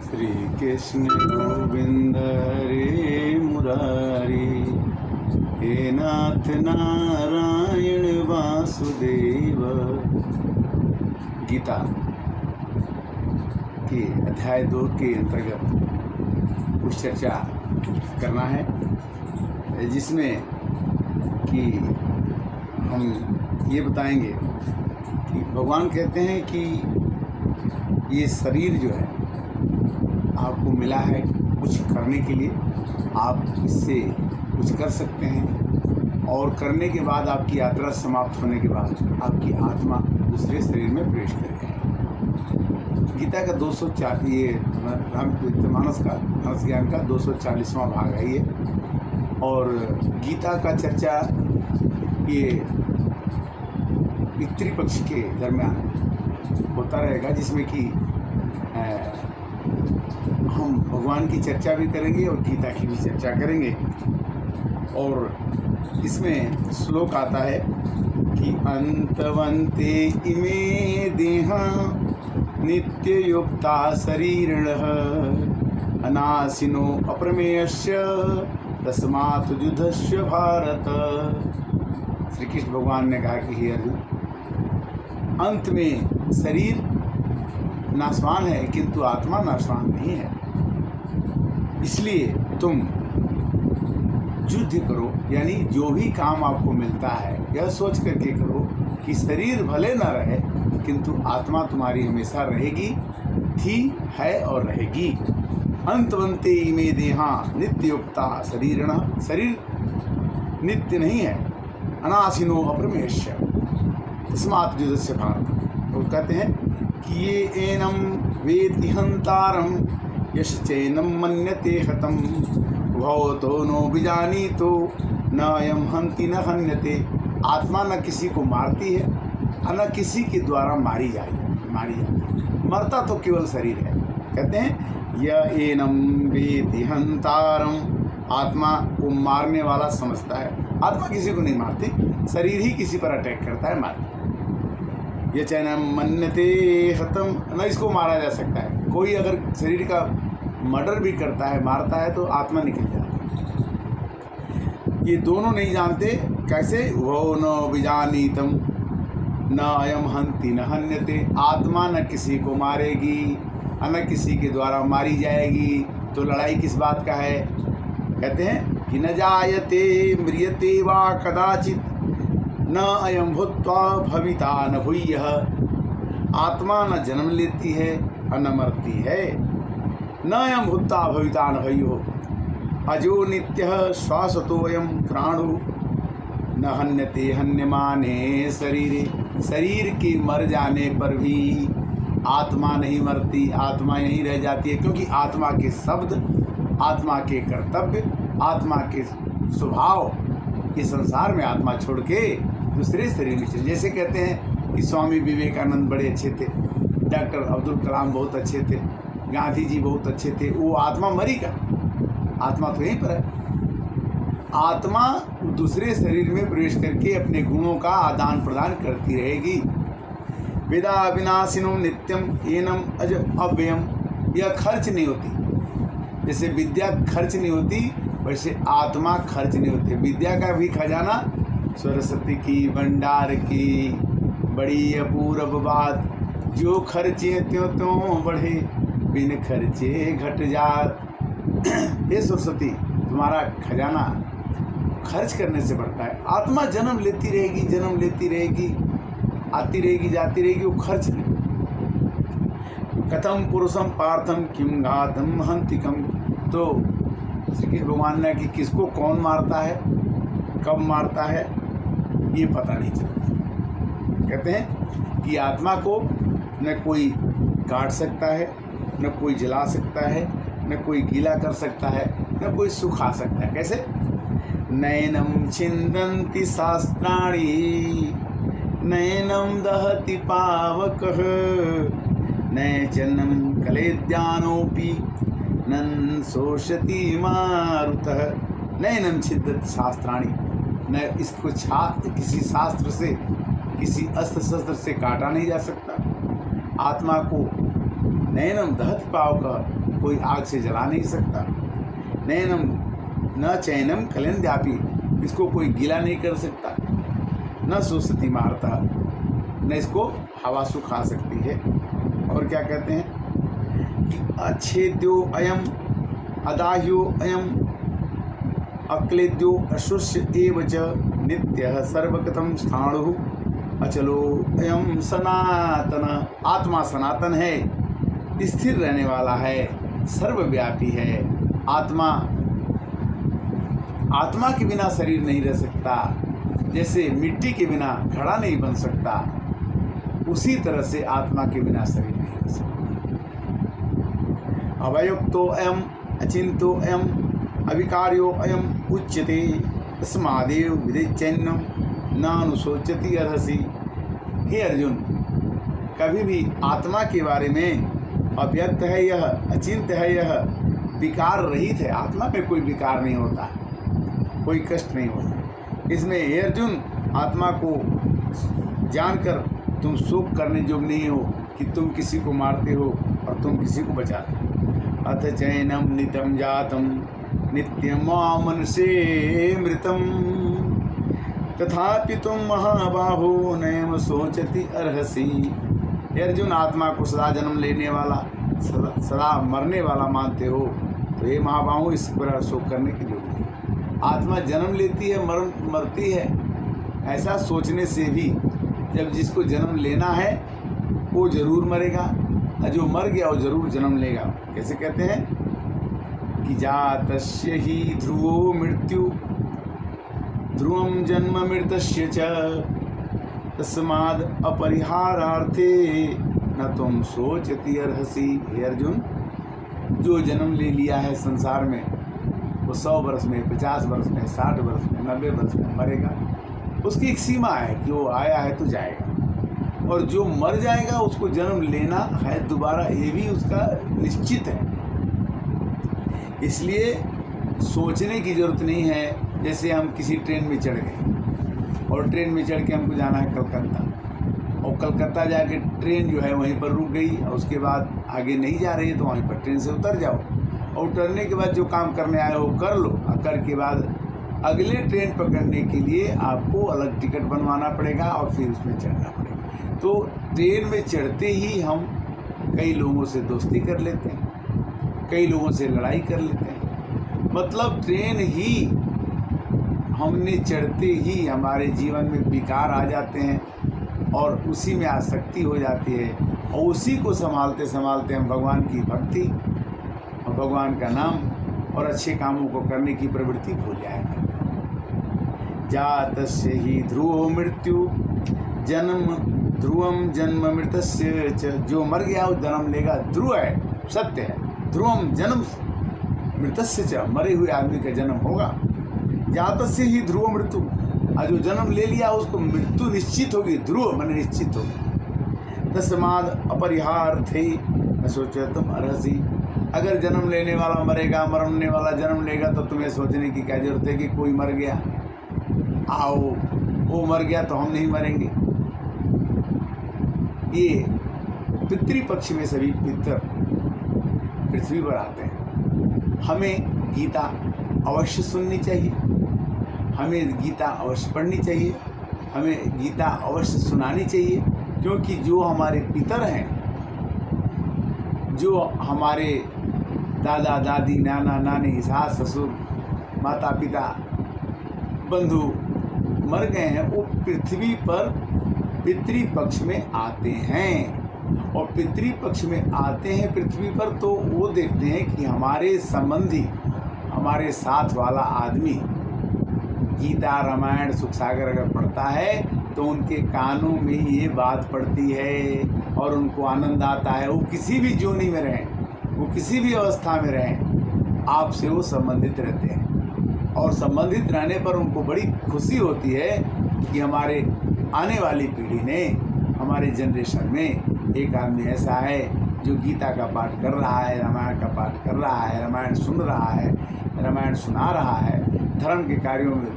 श्री कृष्ण गोविंद हरे मुरारी, हे नाथ नारायण वासुदेव। गीता के अध्याय 2 के अंतर्गत कुछ चर्चा करना है, जिसमें कि हम ये बताएंगे कि भगवान कहते हैं कि ये शरीर जो है आपको मिला है कुछ करने के लिए, आप इससे कुछ कर सकते हैं और करने के बाद आपकी यात्रा समाप्त होने के बाद आपकी आत्मा दूसरे शरीर में प्रवेश करेगी। गीता का 204 ये रामचरितमानस का मानस ज्ञान का 240वां भाग है ये, और गीता का चर्चा ये पितृपक्ष के दरमियान होता रहेगा, जिसमें कि हम भगवान की चर्चा भी करेंगे और गीता की भी चर्चा करेंगे। और इसमें श्लोक आता है कि अंतवन्ते इमे देहा नित्ययुक्ता शरीरिणः अनाशिनो अप्रमेयस्य तस्मात् युद्धस्य भारत। श्री कृष्ण भगवान ने कहा कि हे अर्जुन, अंत में शरीर नाशवान है किंतु आत्मा नाशवान नहीं है, इसलिए तुम युद्ध करो, यानी जो भी काम आपको मिलता है यह सोच करके करो कि शरीर भले न रहे किंतु आत्मा तुम्हारी हमेशा रहेगी, थी, है और रहेगी। अंतवन्ते इमे देहा नित्ययुक्ता शरीरिणः, शरीर नित्य नहीं है, अनाशिनो अप्रमेयस्य तस्मात् युद्धस्य भारत। तो कहते हैं कि ये एनम वेति हंतारम यश चैनम मन्यते हतम भवतो नो विजानीतो न अयम हंति न हन्यते। आत्मा न किसी को मारती है और न किसी के द्वारा मारी जाती है, मरता तो केवल शरीर है। कहते हैं यह एनम वेति हंतारम, आत्मा को मारने वाला समझता है। आत्मा किसी को नहीं मारती, शरीर ही किसी पर अटैक करता है, मारता। ये चैनम मन्यते हतम, न इसको मारा जा सकता है। कोई अगर शरीर का मर्डर भी करता है, मारता है, तो आत्मा निकल जाती है। ये दोनों नहीं जानते कैसे, वो न विजानीतम न अयम हंति न हन्यते। आत्मा न किसी को मारेगी न किसी के द्वारा मारी जाएगी, तो लड़ाई किस बात का है। कहते हैं कि न जायते म्रियते वा कदाचित न अयम भूत्वा भविता न भूयः। आत्मा न जन्म लेती है और न मरती है, न अयम भूत्वा भविता न भूयो अजो नित्यः श्वासतोऽयं प्राणो न हन्यते हन्यमाने शरीरे। शरीर के मर जाने पर भी आत्मा नहीं मरती, आत्मा नहीं रह जाती है, क्योंकि आत्मा के शब्द, आत्मा के कर्तव्य, आत्मा के स्वभाव के संसार में आत्मा छोड़ के दूसरे शरीर में चले। जैसे कहते हैं कि स्वामी विवेकानंद बड़े अच्छे थे, डॉक्टर अब्दुल कलाम बहुत अच्छे थे, गांधी जी बहुत अच्छे थे, वो आत्मा मरी का, आत्मा तो यहीं पर है। आत्मा दूसरे शरीर में प्रवेश करके अपने गुणों का आदान प्रदान करती रहेगी। वेदा विनाशिनो नित्यम एनम अज अव्ययम, यह खर्च नहीं होती। जैसे विद्या खर्च नहीं होती, वैसे आत्मा खर्च नहीं होती। विद्या का भी खजाना सरस्वती की भंडार की बड़ी अपूर्व बात, जो खर्चे त्यों त्यों बढ़े बिन खर्चे घट जात। ये सरस्वती, तुम्हारा खजाना खर्च करने से बढ़ता है। आत्मा जन्म लेती रहेगी, जन्म लेती रहेगी, आती रहेगी, जाती रहेगी, वो खर्च नहीं। कथम पुरुषम पार्थम किम घातम हंतिकम। तो श्री कृष्ण भगवान ने कि किसको कौन मारता है, कब मारता है, ये पता नहीं चलता। कहते हैं कि आत्मा को न कोई काट सकता है, न कोई जला सकता है, न कोई गीला कर सकता है, न कोई सुखा सकता है। कैसे? नैनम छिन्दन्ति शास्त्राणि नैनम दहति पावकः नैचन्नं कलेद्यानोऽपि न शोषति मारुतः। नैनम छिन्दन्ति शास्त्राणि, न इसको किसी शास्त्र से, किसी अस्त्र शस्त्र से काटा नहीं जा सकता। आत्मा को नयनम दहत पाव का कोई आग से जला नहीं सकता। नयनम न चैनम कलंद्यापी, इसको कोई गीला नहीं कर सकता। न सुसती मारता, न इसको हवा सुखा सकती है। और क्या कहते हैं कि अच्छेद्यो अयम अदाह्यो अयम अक्लेद्यो अशुष्य एव च नित्यः सर्वगतं स्थाणुः अचलो अयम सनातन। आत्मा सनातन है, स्थिर रहने वाला है, सर्वव्यापी है। आत्मा के बिना शरीर नहीं रह सकता। जैसे मिट्टी के बिना घड़ा नहीं बन सकता, उसी तरह से आत्मा के बिना शरीर नहीं रह सकता। अवयुक्तो अयम अचिंतो अयम अविकार्यो अयम उच्यते तस्मादेव विदिचैन्नम नानुशोचति अर्हसि। हे अर्जुन, कभी भी आत्मा के बारे में अव्यक्त है यह, अचिंत्य है यह, विकार रहित है। आत्मा में कोई विकार नहीं होता, कोई कष्ट नहीं होता। इसमें हे अर्जुन, आत्मा को जानकर तुम शोक करने योग्य नहीं हो कि तुम किसी को मारते हो और तुम किसी को बचाते हो। अथ चैनम नितम जातम नित्यम मनुष्ये मृतम तथापि तुम महाबाहो नैव सोचति अर्हसि। हे अर्जुन, आत्मा को सदा जन्म लेने वाला, सदा मरने वाला मानते हो, तो ये महाबाहो इस पर शोक करने की जरूरत नहीं। आत्मा जन्म लेती है, मरती है, ऐसा सोचने से भी जब जिसको जन्म लेना है वो जरूर मरेगा, और जो मर गया वो जरूर जन्म लेगा। कैसे कहते हैं कि जातस्य ही ध्रुवो मृत्यु ध्रुवम जन्म मृतस्य च तस्माद् अपरिहारार्थे न तुम सोचति अर्हसि। हे अर्जुन, जो जन्म ले लिया है संसार में, वो 100 वर्ष में, 50 वर्ष में, 60 वर्ष में, 90 वर्ष में मरेगा। उसकी एक सीमा है कि वो आया है तो जाएगा, और जो मर जाएगा उसको जन्म लेना है दोबारा, ये भी उसका निश्चित है। इसलिए सोचने की ज़रूरत नहीं है। जैसे हम किसी ट्रेन में चढ़ गए और ट्रेन में चढ़ के हमको जाना है कलकत्ता, और कलकत्ता जाके ट्रेन जो है वहीं पर रुक गई, और उसके बाद आगे नहीं जा रही है तो वहीं पर ट्रेन से उतर जाओ, और उतरने के बाद जो काम करने आए हो कर लो, और करके बाद अगले ट्रेन पकड़ने के लिए आपको अलग टिकट बनवाना पड़ेगा और फिर उसमें चढ़ना पड़ेगा। तो ट्रेन में चढ़ते ही हम कई लोगों से दोस्ती कर लेते हैं, कई लोगों से लड़ाई कर लेते हैं। मतलब ट्रेन ही हमने चढ़ते ही हमारे जीवन में विकार आ जाते हैं और उसी में आसक्ति हो जाती है, और उसी को संभालते संभालते हम भगवान की भक्ति और भगवान का नाम और अच्छे कामों को करने की प्रवृत्ति भूल जाया करते हैं। जातस्य ही ध्रुवो मृत्यु जन्म ध्रुवम जन्म मृतस्य च। जो मर गया वो जन्म लेगा, ध्रुव है, सत्य है। ध्रुवम जन्म मृतस्य च, मरे हुए आदमी का जन्म होगा। जातस्य ही ध्रुव मृत्यु, और जो जन्म ले लिया उसको मृत्यु निश्चित होगी, ध्रुव मन निश्चित होगी। तस्माद् अपरिहार्थे न सोचो तुम अर्हसि। अगर जन्म लेने वाला मरेगा, मरने वाला जन्म लेगा, तो तुम्हें सोचने की क्या जरूरत है कि कोई मर गया, आओ वो मर गया तो हम नहीं मरेंगे। ये पितृपक्ष में सभी पितर पृथ्वी पर आते हैं। हमें गीता अवश्य सुननी चाहिए, हमें गीता अवश्य पढ़नी चाहिए, हमें गीता अवश्य सुनानी चाहिए, क्योंकि जो हमारे पितर हैं, जो हमारे दादा दादी, नाना नानी, सास ससुर, माता पिता, बंधु मर गए हैं, वो पृथ्वी पर पितृपक्ष में आते हैं। और पितृपक्ष में आते हैं पृथ्वी पर, तो वो देखते हैं कि हमारे संबंधी, हमारे साथ वाला आदमी गीता रामायण सुख सागर अगर पढ़ता है तो उनके कानों में ये बात पड़ती है और उनको आनंद आता है। वो किसी भी जोनी में रहें, वो किसी भी अवस्था में रहें, आपसे वो संबंधित रहते हैं, और संबंधित रहने पर उनको बड़ी खुशी होती है कि हमारे आने वाली पीढ़ी ने, हमारे जनरेशन में एक आदमी ऐसा है जो गीता का पाठ कर रहा है, रामायण का पाठ कर रहा है, रामायण सुन रहा है, रामायण सुना रहा है, धर्म के कार्यों में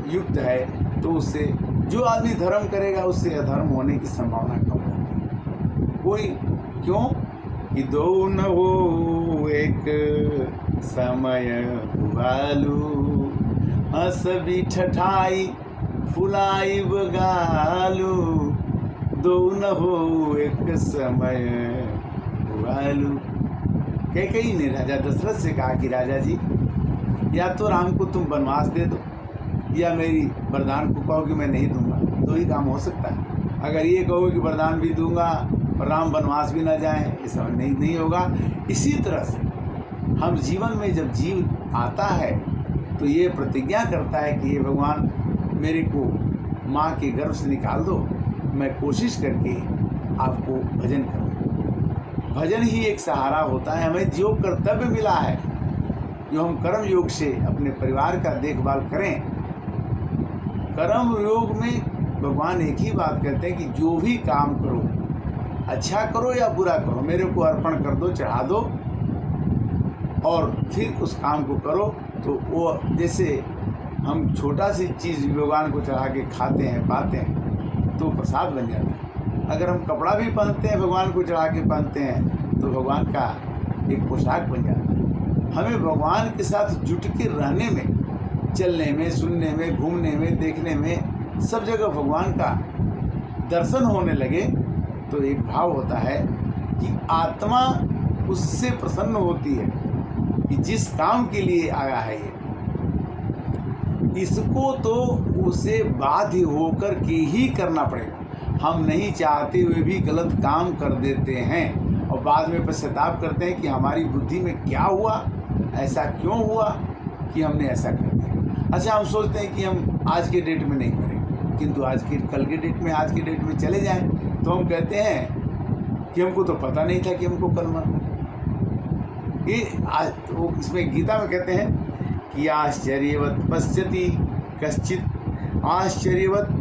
युक्त है। तो उससे जो आदमी धर्म करेगा उससे अधर्म होने की संभावना कम होती है। कोई क्यों कि दो न हो एक समय भुआलू, हंस भी ठठाई फुलाई बगालू, दो न हो एक समय भुआलू। कैकेयी ने राजा दशरथ से कहा कि राजा जी, या तो राम को तुम वनवास दे दो, या मेरी वरदान को कहो कि मैं नहीं दूंगा। दो ही काम हो सकता है। अगर ये कहो कि वरदान भी दूंगा और राम वनवास भी ना जाए, ये सब नहीं होगा। इसी तरह से हम जीवन में जब जीव आता है तो ये प्रतिज्ञा करता है कि ये भगवान मेरे को माँ के गर्भ से निकाल दो, मैं कोशिश करके आपको भजन करूँ। भजन ही एक सहारा होता है। हमें जो कर्तव्य मिला है, जो हम कर्म योग से अपने परिवार का देखभाल करें, कर्म योग में भगवान एक ही बात कहते हैं कि जो भी काम करो, अच्छा करो या बुरा करो, मेरे को अर्पण कर दो, चढ़ा दो और फिर उस काम को करो। तो वो जैसे हम छोटा सी चीज़ भगवान को चढ़ा के खाते हैं, पाते हैं, तो प्रसाद बन जाता है। अगर हम कपड़ा भी पहनते हैं, भगवान को चढ़ा के पहनते हैं, तो भगवान का एक पोशाक बन जाता है। हमें भगवान के साथ जुट के रहने में, चलने में, सुनने में, घूमने में, देखने में, सब जगह भगवान का दर्शन होने लगे तो एक भाव होता है कि आत्मा उससे प्रसन्न होती है कि जिस काम के लिए आया है ये, इसको तो उसे बाध्य होकर के ही करना पड़ेगा। हम नहीं चाहते हुए भी गलत काम कर देते हैं और बाद में पश्चाताप करते हैं कि हमारी बुद्धि में क्या हुआ, ऐसा क्यों हुआ कि हमने ऐसा कर दिया। अच्छा, हम सोचते हैं कि हम आज के डेट में नहीं करेंगे, किंतु कल के डेट में, आज के डेट में चले जाएं तो हम कहते हैं कि हमको तो पता नहीं था कि हमको कल मरना। ये आज तो इसमें गीता में कहते हैं कि आश्चर्यवत् पश्यति कश्चित्, आश्चर्यवत्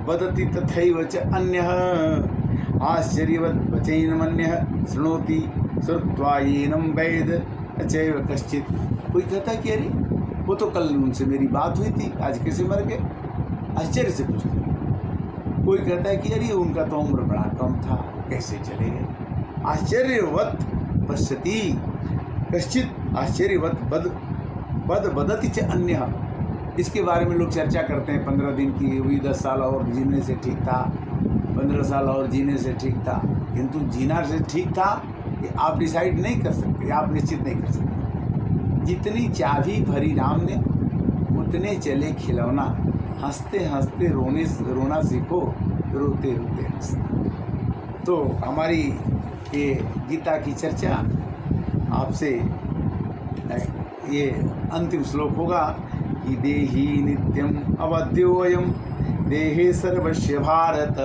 वदति तथैव च अन्यः, आश्चर्यवत् वचैनमन्यः शृणोति श्रुत्वा येनं वेद अचैव कश्चित्। कोई कहता है कि अरे वो तो कल उनसे मेरी बात हुई थी, आज कैसे मर गए, आश्चर्य से पूछते। कोई कहता है कि अरे उनका तो उम्र बड़ा कम था, कैसे चले गए। आश्चर्यवत् पश्यति कश्चित्, आश्चर्यवत् बद बदति च अन्यः। इसके बारे में लोग चर्चा करते हैं, 15 दिन की हुई, 10 साल और जीने से ठीक था, 15 साल और जीने से ठीक था। किंतु जीना से ठीक था कि आप डिसाइड नहीं कर सकते, आप निश्चित नहीं कर सकते। जितनी चाबी भरी राम ने, उतने चले खिलौना, हंसते हंसते रोना सीखो, रोते रोते हंसना। तो हमारी ये गीता की चर्चा आपसे ये अंतिम श्लोक होगा कि देहि नित्यम अवध्योऽयं देहे सर्वस्य भारत,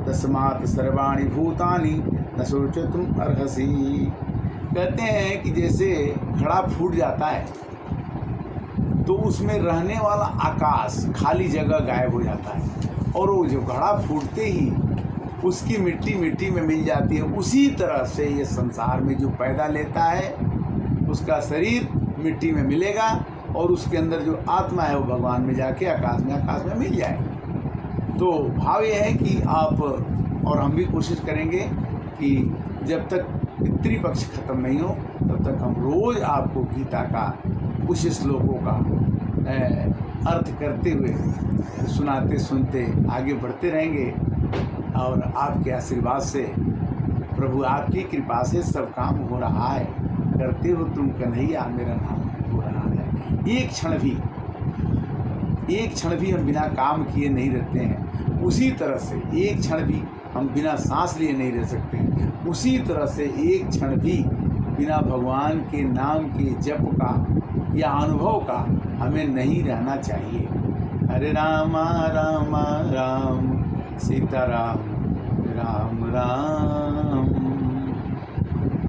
तस्मात् सर्वाणि भूतानि न शोचितुम् अर्हसि। कहते हैं कि जैसे घड़ा फूट जाता है तो उसमें रहने वाला आकाश, खाली जगह गायब हो जाता है, और वो जो घड़ा फूटते ही उसकी मिट्टी मिट्टी में मिल जाती है। उसी तरह से ये संसार में जो पैदा लेता है उसका शरीर मिट्टी में मिलेगा और उसके अंदर जो आत्मा है वो भगवान में जाके आकाश में मिल जाए। तो भाव ये है कि आप और हम भी कोशिश करेंगे कि जब तक पितृपक्ष खत्म नहीं हो तब तक हम रोज़ आपको गीता का कुछ श्लोकों का अर्थ करते हुए सुनाते सुनते आगे बढ़ते रहेंगे। और आपके आशीर्वाद से, प्रभु आपकी कृपा से सब काम हो रहा है। करते हो तुम कन्हैया मेरा नाम हो रहा है। एक क्षण भी हम बिना काम किए नहीं रहते हैं। उसी तरह से एक क्षण भी हम बिना सांस लिए नहीं रह सकते हैं। उसी तरह से एक क्षण भी बिना भगवान के नाम के जप का या अनुभव का हमें नहीं रहना चाहिए। हरे राम राम राम सीता राम राम राम।